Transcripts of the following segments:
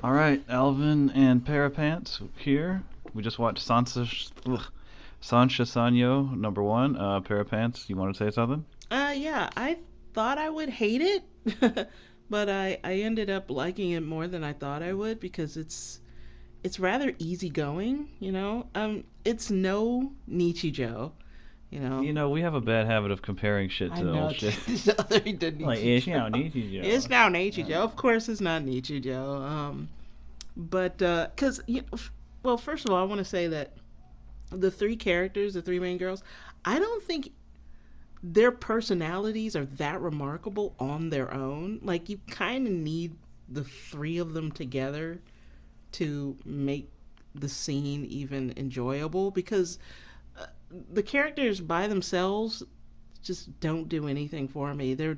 All right, Alvyn and Parapants here. We just watched Sansha Sanyou #1. Parapants, you want to say something? Yeah, I thought I would hate it, but I ended up liking it more than I thought I would because it's rather easygoing, you know. It's no Nichijou, you know. We have a bad habit of comparing shit I to know old it's shit. the other the Like, it's Nichijou. It's Nichijou. now Nichijou. Of course, it's not Nichijou. But because well, first of all, I want to say that the three characters, the three main girls, I don't think their personalities are that remarkable on their own. Like you kind of need the three of them together to make the scene even enjoyable because uh, the characters by themselves just don't do anything for me. They're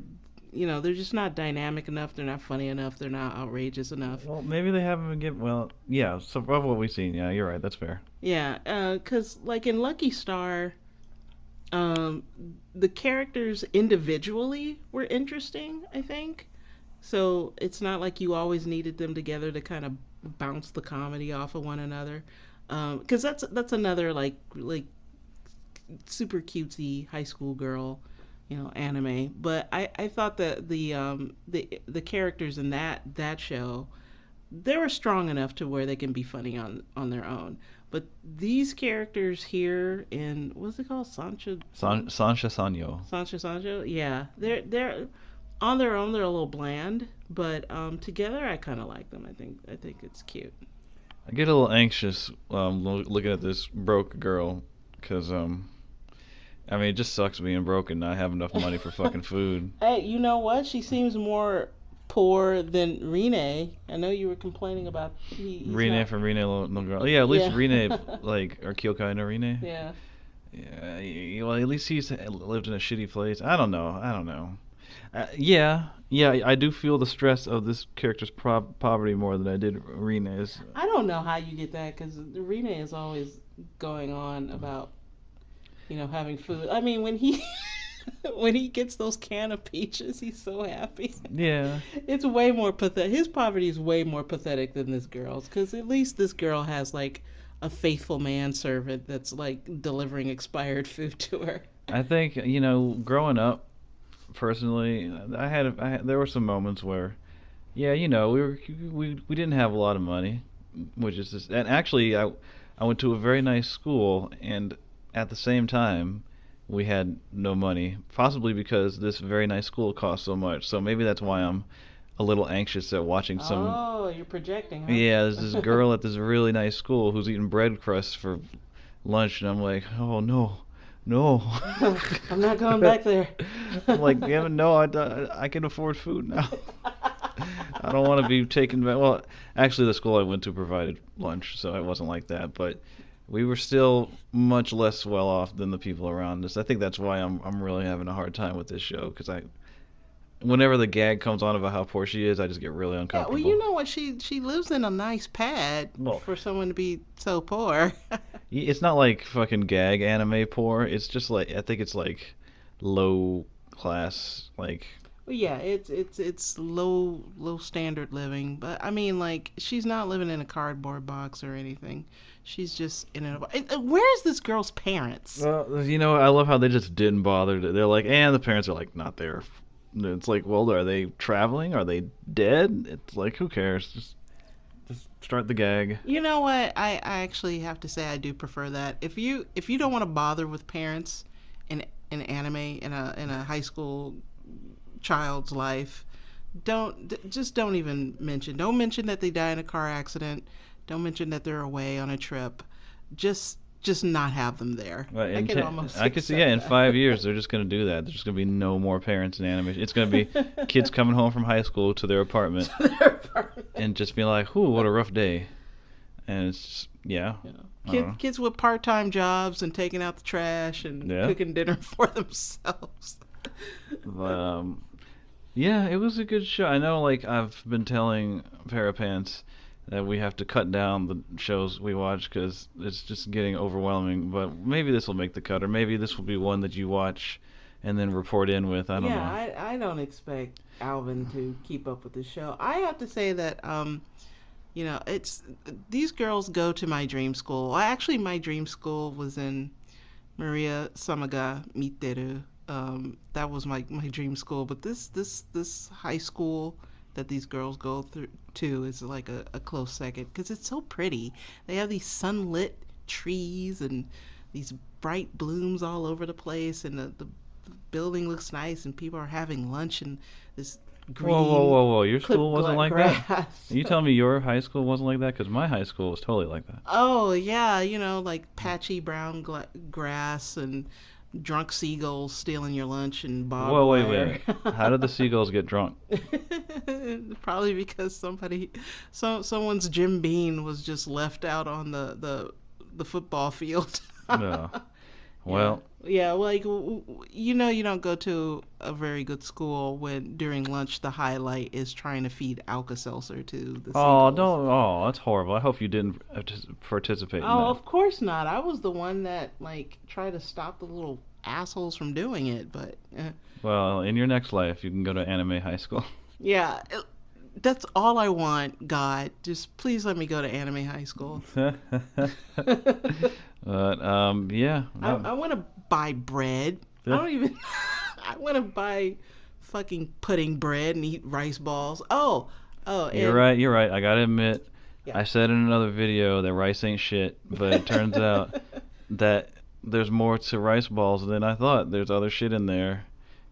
just not dynamic enough. They're not funny enough. They're not outrageous enough. Well, maybe they haven't been given. Well, yeah. So of what we've seen, yeah, you're right. That's fair. Yeah, because like in Lucky Star, um, the characters individually were interesting, I think. So it's not like you always needed them together to kind of bounce the comedy off of one another. Because that's another like super cutesy high school girl, anime. But I thought that the characters in that show they were strong enough to where they can be funny on their own. But these characters here in what's it called, Sansha Sanyou. Sancho Sancho, yeah, they're on their own they're a little bland, but together I kind of like them. I think it's cute. I get a little anxious looking at this broke girl because I mean, it just sucks being broke and not have enough money for fucking food. Hey, you know what? She seems more poor than Rene. I know you were complaining about he's Rene not. from Rene no Girl. Yeah, at least Yeah. Rene, like, or Kyokai no Rene. Yeah. Yeah, well, at least he's lived in a shitty place. I don't know. I don't know. Yeah, I do feel the stress of this character's poverty more than I did Rene's. I don't know how you get that because Rene is always going on about having food. I mean, when he when he gets those can of peaches, he's so happy. Yeah, It's way more pathetic. His poverty is way more pathetic than this girl's because at least this girl has like a faithful manservant that's like delivering expired food to her. I think growing up personally, there were some moments where, yeah, we didn't have a lot of money, which is just, and actually I went to a very nice school, and at the same time we had no money, possibly because this very nice school cost so much. So maybe that's why I'm a little anxious at watching some. Oh, you're projecting, Yeah, there's this huh? girl at this really nice school who's eating bread crusts for lunch, and I'm like, oh no, no. I'm not going back there. I'm like, yeah, no, I can afford food now. I don't want to be taken back. Well, actually, the school I went to provided lunch, so it wasn't like that. But we were still much less well off than the people around us. I think that's why I'm really having a hard time with this show because whenever the gag comes on about how poor she is, I just get really Yeah, well, uncomfortable. you know what? She lives in a nice pad Well, for someone to be so poor. it's not like fucking gag anime poor. It's just like I think it's like low class, like. Well, yeah, it's low standard living, but I mean, like, she's not living in a cardboard box or anything. She's just in a. Where's this girl's parents? Well, I love how they just didn't bother. They're like, and the parents are like, not there. It's like, well, are they traveling? Are they dead? It's like, who cares? Just start the gag. You know what? I actually have to say I do prefer that. If you don't want to bother with parents in anime in a high school child's life, just don't even mention. Don't mention that they die in a car accident. Don't mention that they're away on a trip. Just not have them there. But I can almost I could see, yeah, accept in that. 5 years they're just gonna do that. There's just gonna be no more parents in animation. It's gonna be kids coming home from high school to their apartment To their apartment. and just be like, "Ooh, what a rough day," and it's just, yeah, Yeah. I don't know. Kids with part-time jobs and taking out the trash and Yeah, cooking dinner for themselves. but yeah, it was a good show. I know, like I've been telling Parapants that we have to cut down the shows we watch because it's just getting overwhelming. But maybe this will make the cut, or maybe this will be one that you watch and then report in with. I don't Yeah, know. I don't expect Alvin to keep up with the show. I have to say that It's these girls go to my dream school. Well, actually, my dream school was in Maria Samaga Miteru. That was my dream school. But this high school that these girls go through to is like a close second because it's so pretty. They have these sunlit trees and these bright blooms all over the place, and the building looks nice, and people are having lunch in this Whoa, whoa, green whoa, whoa! Your clipped school wasn't like that? Are grass. you telling me your high school wasn't like that? Because my high school was totally like that. Oh yeah, like patchy brown grass and drunk seagulls stealing your lunch and barbed Whoa, wait, wire. wait. How did the seagulls get drunk? Probably because someone's Jim Bean was just left out on the football field. No. Yeah. Well, Yeah, like you don't go to a very good school when during lunch the highlight is trying to feed Alka-Seltzer to the oh, seagulls. don't. Oh, that's horrible. I hope you didn't participate in Oh, that. of course not. I was the one that like tried to stop the little assholes from doing it, but Well, in your next life, you can go to anime high school. yeah, that's all I want, God. Just please let me go to anime high school. But yeah. I want to buy bread. I don't even. I want to buy fucking pudding bread and eat rice balls. Oh, You're and right. You're right. I gotta admit, yeah. I said in another video that rice ain't shit, but it turns out that there's more to rice balls than I thought. There's other shit in there,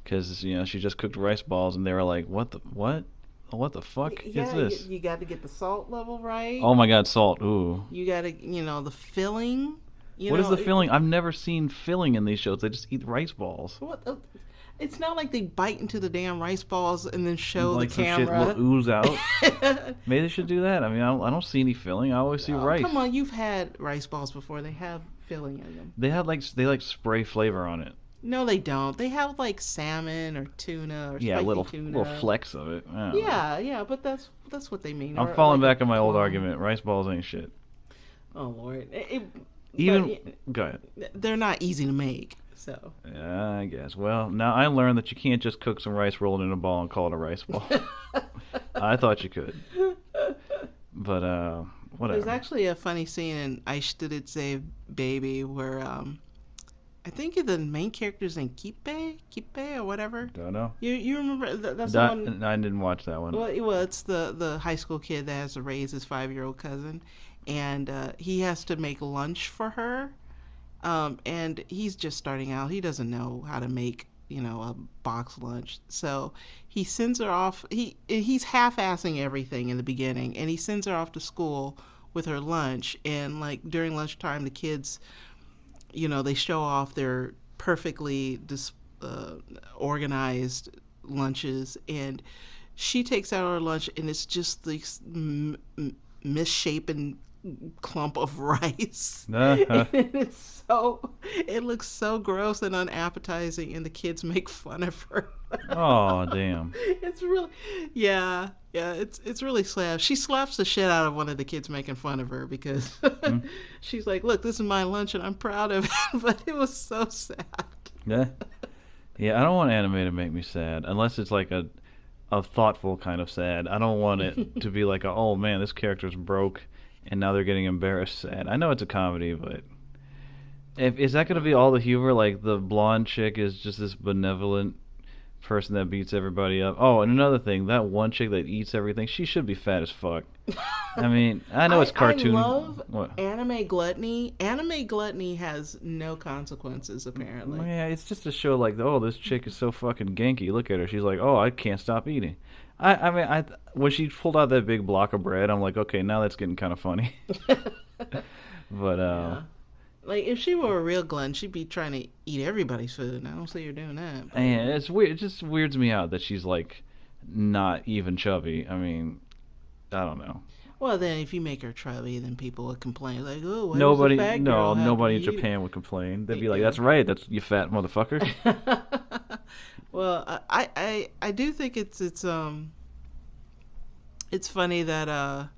because she just cooked rice balls, and they were like, "What the what? What the fuck is Yeah, this?" you got to get the salt level right. Oh my God, salt. Ooh. You got to, the filling. What is the filling? I've never seen filling in these shows. They just eat rice balls. What? It's not like they bite into the damn rice balls and then show Like the some shit camera. will ooze out. Maybe they should do that. I mean, I don't see any filling. I always see Oh, rice. come on, you've had rice balls before. They have filling in them. They spray flavor on it. No, they don't. They have like salmon or tuna or Yeah, spicy little tuna. flecks of it. I don't know. Yeah, but that's what they mean. I'm Or falling like back on my old a argument. Rice balls ain't shit. Oh Lord, Even go ahead. they're not easy to make. So Yeah, I guess. Well, now I learned that you can't just cook some rice, roll it in a ball, and call it a rice ball. I thought you could, but there's whatever. actually a funny scene in I Stood Save Baby where I think the main character's in Kipe or whatever. Don't know. You remember that's the one. I didn't watch that one. Well, it's the high school kid that has to raise his 5-year-old cousin, and he has to make lunch for her. And he's just starting out. He doesn't know how to make, a box lunch. So he sends her off. He's half-assing everything in the beginning, and he sends her off to school with her lunch. And like during lunchtime, the kids, they show off their perfectly organized lunches, and she takes out her lunch, and it's just this misshapen clump of rice. Uh-huh. And it looks so gross and unappetizing, and the kids make fun of her. Oh damn. It's really, yeah, it's really slap. She slaps the shit out of one of the kids making fun of her because Hmm. she's like, "Look, this is my lunch, and I'm proud of it." But it was so sad. Yeah. Yeah. I don't want anime to make me sad unless it's like a thoughtful kind of sad. I don't want it to be like, oh man, this character's broke, and now they're getting embarrassed sad. I know it's a comedy, but is that going to be all the humor? Like the blonde chick is just this benevolent person that beats everybody up. Oh, and another thing, that one chick that eats everything, she should be fat as fuck. I mean, I know it's cartoon. I love What? anime gluttony. Anime gluttony has no consequences, apparently. Yeah, it's just a show like, oh, this chick is so fucking ganky. Look at her. She's like, oh, I can't stop eating. I mean, when she pulled out that big block of bread, I'm like, okay, now that's getting kind of funny. But Yeah. Like, if she were a real glutton, she'd be trying to eat everybody's food, and I don't see her doing that. But and it's weird. It just weirds me out that she's like not even chubby. I mean, I don't know. well, then if you make her chubby, then people would complain like, "Oh, why Nobody, does a fat no, girl have nobody to in eat it?" Japan would complain. They'd be like, Yeah. "That's right, that's you fat motherfucker." Well, I do think it's funny that God,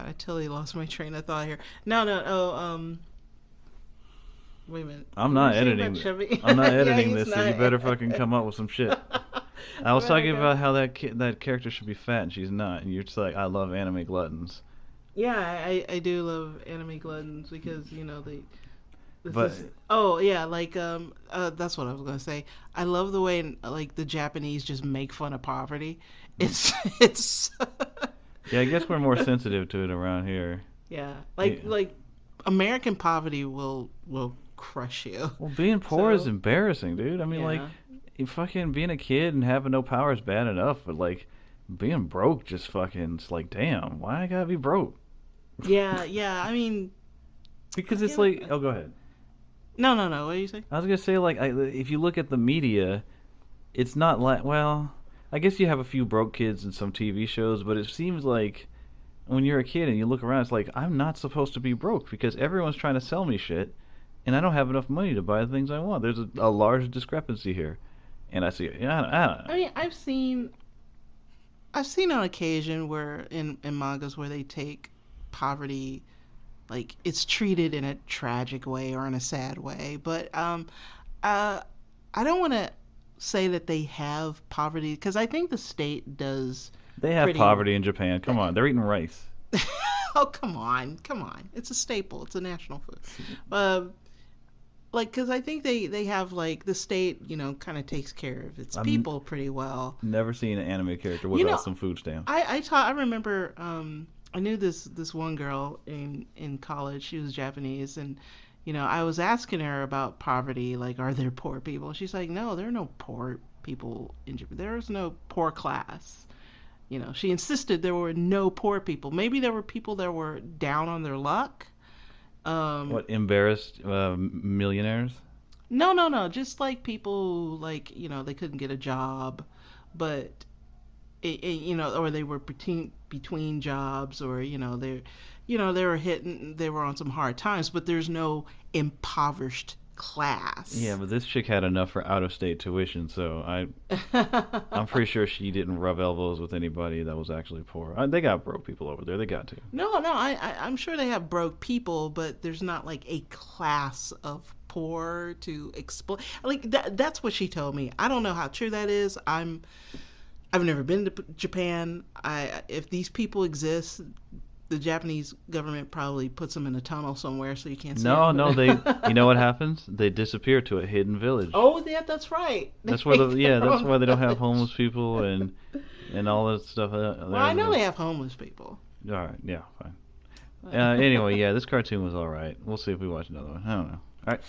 I totally lost my train of thought here. No, Wait a minute. I'm What were you not saying about editing. Chevy? I'm not Yeah, editing he's this, so you not. better fucking come up with some shit. I was talking Okay. about how that character should be fat and she's not, and you're just like, I love anime gluttons. Yeah, I do love anime gluttons because they this But is oh yeah that's what I was gonna say. I love the way like the Japanese just make fun of poverty. It's yeah, I guess we're more sensitive to it around here. yeah Yeah. like American poverty will crush you. Well, being poor is So embarrassing, dude. I mean, like, yeah. you fucking being a kid and having no power is bad enough, but like, being broke just fucking, it's like, damn, why I gotta be broke? Yeah. I mean, Because it's yeah. like, oh, go ahead. No. What do you say? I was gonna say, like, if you look at the media, it's not like, well, I guess you have a few broke kids in some TV shows, but it seems like when you're a kid and you look around, it's like, I'm not supposed to be broke because everyone's trying to sell me shit, and I don't have enough money to buy the things I want. There's a large discrepancy here, and I see it. Yeah, I don't I know. mean, I've seen on occasion where in mangas where they take poverty like it's treated in a tragic way or in a sad way, but uh I don't want to say that they have poverty because I think the state does They have pretty. poverty in Japan. Come on, they're eating rice. Oh, come on, it's a staple, it's a national food. uh, like because I think they have like the state kind of takes care of its I've people pretty well. never seen an anime character you without know some food stamps. I remember I knew this one girl in college. She was Japanese, and I was asking her about poverty, like are there poor people? She's like, no, there are no poor people in Japan. There is no poor class. She insisted there were no poor people. Maybe there were people that were down on their luck. Um, What embarrassed millionaires? no, just like people like they couldn't get a job, but or they were between jobs, or they were hitting, they were on some hard times, but there's no impoverished Yeah, class. but this chick had enough for out-of-state tuition, so I'm pretty sure she didn't rub elbows with anybody that was actually poor. They got broke people over there. They got to. No, I'm sure they have broke people, but there's not like a class of poor to explain. Like that's what she told me. I don't know how true that is. I've never been to Japan. If these people exist, the Japanese government probably puts them in a tunnel somewhere so you can't see No, them. no, they. You know what happens? They disappear to a hidden village. Oh, yeah, that's right. That's where the yeah. Their That's own why they don't have village. homeless people and all that stuff. Well, I know they have homeless people. All right, yeah, fine. Anyway, yeah, this cartoon was all right. We'll see if we watch another one. I don't know. All right.